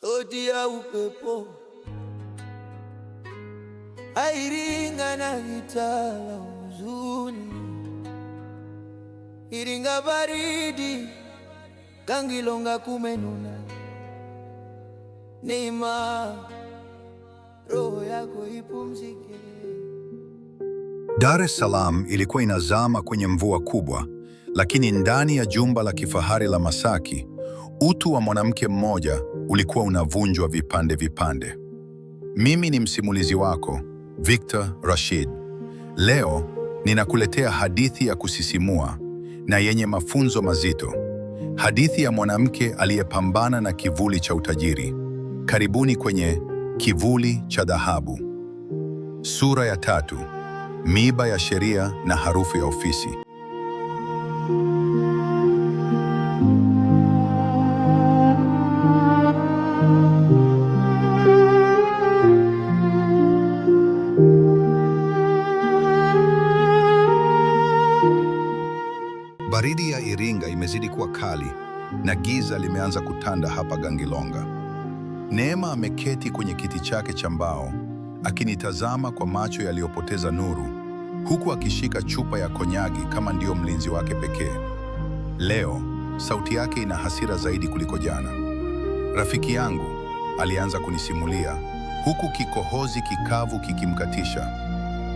sauti ya upepo airinga na itala huzuni, iringa baridi kangilonga kumenuna, neema roho yako ipumzike. Dar es Salaam ilikuwa inazama kwenye mvua kubwa, lakini ndani ya jumba la kifahari la Masaki, utu wa mwanamke mmoja ulikuwa unavunjwa vipande vipande. Mimi ni msimulizi wako, Victor Rashid. Leo ninakuletea hadithi ya kusisimua na yenye mafunzo mazito. Hadithi ya mwanamke aliyepambana na kivuli cha utajiri. Karibuni kwenye Kivuli cha Dhahabu. Sura ya 3: Miiba ya sheria na harufu ya ofisi. Baridi ya Iringa imezidi kuwa kali na giza limeanza kutanda hapa Gangilonga. Neema ameketi kwenye kiti chake cha mbao akinitazama kwa macho yaliyopoteza nuru, huku akishika chupa ya konyagi kama ndiyo mlinzi wake pekee. Leo sauti yake ina hasira zaidi kuliko jana. Rafiki yangu, alianza kunisimulia, huku kikohozi kikavu kikimkatisha.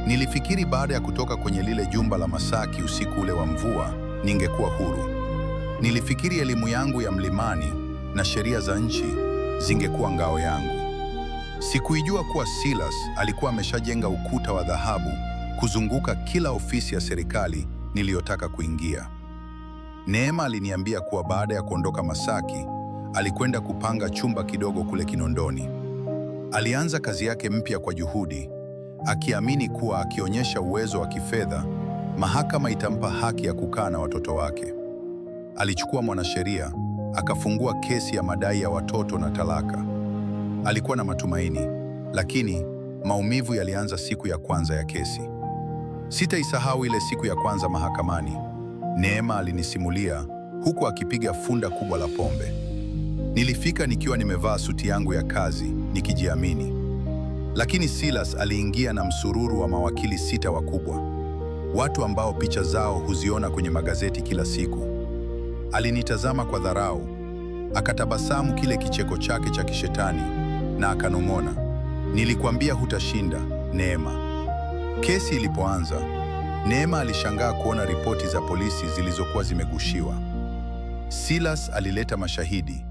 Nilifikiri baada ya kutoka kwenye lile jumba la Masaki usiku ule wa mvua, ningekuwa huru. Nilifikiri elimu yangu ya mlimani na sheria za nchi zingekuwa ngao yangu. Sikuijua kuwa Silas alikuwa ameshajenga ukuta wa dhahabu kuzunguka kila ofisi ya serikali niliyotaka kuingia. Neema aliniambia kuwa baada ya kuondoka Masaki, alikwenda kupanga chumba kidogo kule Kinondoni. Alianza kazi yake mpya kwa juhudi, akiamini kuwa akionyesha uwezo wa kifedha, mahakama itampa haki ya kukaa na watoto wake. Alichukua mwanasheria, akafungua kesi ya madai ya watoto na talaka. Alikuwa na matumaini, lakini maumivu yalianza siku ya kwanza ya kesi. Sitaisahau ile siku ya kwanza mahakamani. Neema alinisimulia huku akipiga funda kubwa la pombe. Nilifika nikiwa nimevaa suti yangu ya kazi, nikijiamini. Lakini Silas aliingia na msururu wa mawakili 6 wakubwa, watu ambao picha zao huziona kwenye magazeti kila siku. Alinitazama kwa dharau, akatabasamu kile kicheko chake cha kishetani na akanong'ona, "Nilikwambia hutashinda, Neema." Kesi ilipoanza, Neema alishangaa kuona ripoti za polisi zilizokuwa zimegushiwa. Silas alileta mashahidi,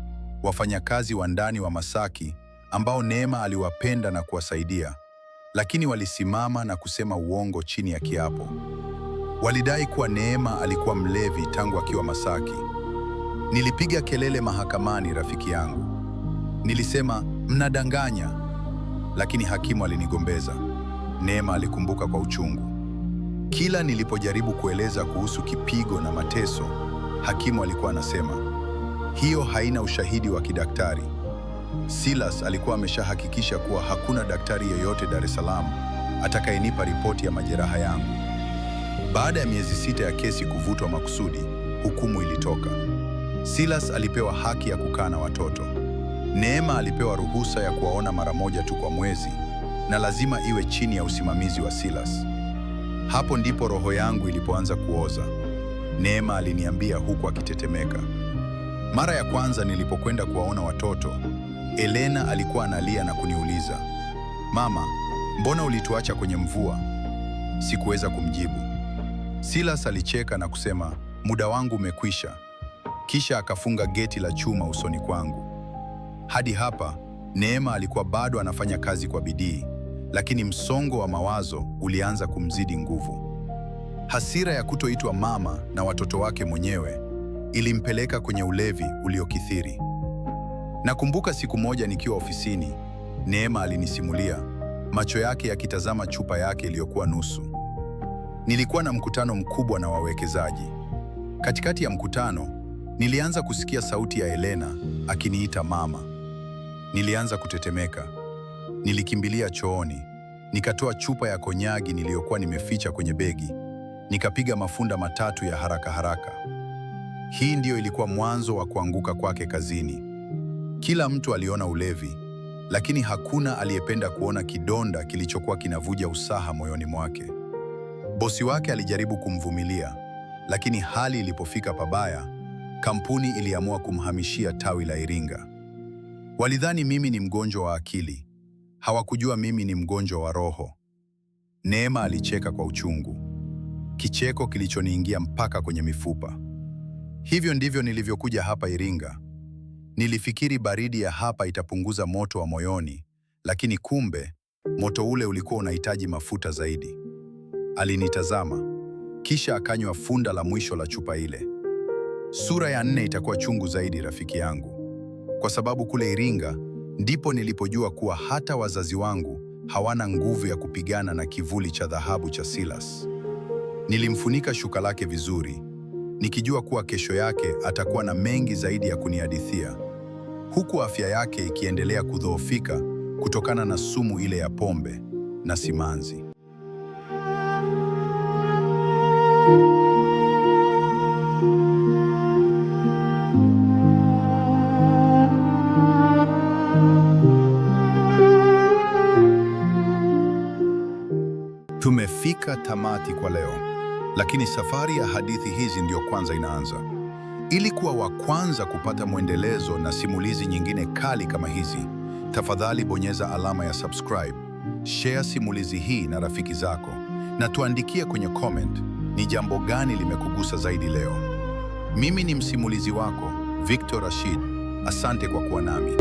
wafanyakazi wa ndani wa Masaki ambao Neema aliwapenda na kuwasaidia, lakini walisimama na kusema uongo chini ya kiapo. Walidai kuwa Neema alikuwa mlevi tangu akiwa Masaki. Nilipiga kelele mahakamani, rafiki yangu. Nilisema, "Mnadanganya." Lakini hakimu alinigombeza. Neema alikumbuka kwa uchungu. Kila nilipojaribu kueleza kuhusu kipigo na mateso, hakimu alikuwa anasema, "Hiyo haina ushahidi wa kidaktari." Silas alikuwa ameshahakikisha kuwa hakuna daktari yeyote Dar es Salaam atakayenipa ripoti ya majeraha yangu. Baada ya miezi 6 ya kesi kuvutwa makusudi, hukumu ilitoka. Silas alipewa haki ya kukaa na watoto. Neema alipewa ruhusa ya kuwaona mara moja tu kwa mwezi, na lazima iwe chini ya usimamizi wa Silas. Hapo ndipo roho yangu ilipoanza kuoza, Neema aliniambia huku akitetemeka. Mara ya kwanza nilipokwenda kuwaona watoto, Elena alikuwa analia na kuniuliza, "Mama, mbona ulituacha kwenye mvua?" Sikuweza kumjibu. Silas alicheka na kusema, "Muda wangu umekwisha." Kisha akafunga geti la chuma usoni kwangu. Hadi hapa, Neema alikuwa bado anafanya kazi kwa bidii, lakini msongo wa mawazo ulianza kumzidi nguvu. Hasira ya kutoitwa mama na watoto wake mwenyewe ilimpeleka kwenye ulevi uliokithiri. Nakumbuka siku moja nikiwa ofisini, Neema alinisimulia, macho yake yakitazama chupa yake iliyokuwa nusu. Nilikuwa na mkutano mkubwa na wawekezaji. Katikati ya mkutano, nilianza kusikia sauti ya Elena akiniita mama. Nilianza kutetemeka. Nilikimbilia chooni, nikatoa chupa ya konyagi niliyokuwa nimeficha kwenye begi, nikapiga mafunda 3 ya haraka haraka. Hii ndiyo ilikuwa mwanzo wa kuanguka kwake kazini. Kila mtu aliona ulevi, lakini hakuna aliyependa kuona kidonda kilichokuwa kinavuja usaha moyoni mwake. Bosi wake alijaribu kumvumilia, lakini hali ilipofika pabaya, kampuni iliamua kumhamishia tawi la Iringa. Walidhani mimi ni mgonjwa wa akili. Hawakujua mimi ni mgonjwa wa roho. Neema alicheka kwa uchungu, kicheko kilichoniingia mpaka kwenye mifupa. Hivyo ndivyo nilivyokuja hapa Iringa. Nilifikiri baridi ya hapa itapunguza moto wa moyoni, lakini kumbe moto ule ulikuwa unahitaji mafuta zaidi. Alinitazama, kisha akanywa funda la mwisho la chupa ile. Sura ya 4 itakuwa chungu zaidi, rafiki yangu, kwa sababu kule Iringa ndipo nilipojua kuwa hata wazazi wangu hawana nguvu ya kupigana na kivuli cha dhahabu cha Silas. Nilimfunika shuka lake vizuri, nikijua kuwa kesho yake atakuwa na mengi zaidi ya kunihadithia, huku afya yake ikiendelea kudhoofika kutokana na sumu ile ya pombe na simanzi. Tumefika tamati kwa leo, lakini safari ya hadithi hizi ndio kwanza inaanza. Ili kuwa wa kwanza kupata mwendelezo na simulizi nyingine kali kama hizi, tafadhali bonyeza alama ya subscribe, share simulizi hii na rafiki zako, na tuandikie kwenye comment ni jambo gani limekugusa zaidi leo. Mimi ni msimulizi wako, Victor Rashid. Asante kwa kuwa nami.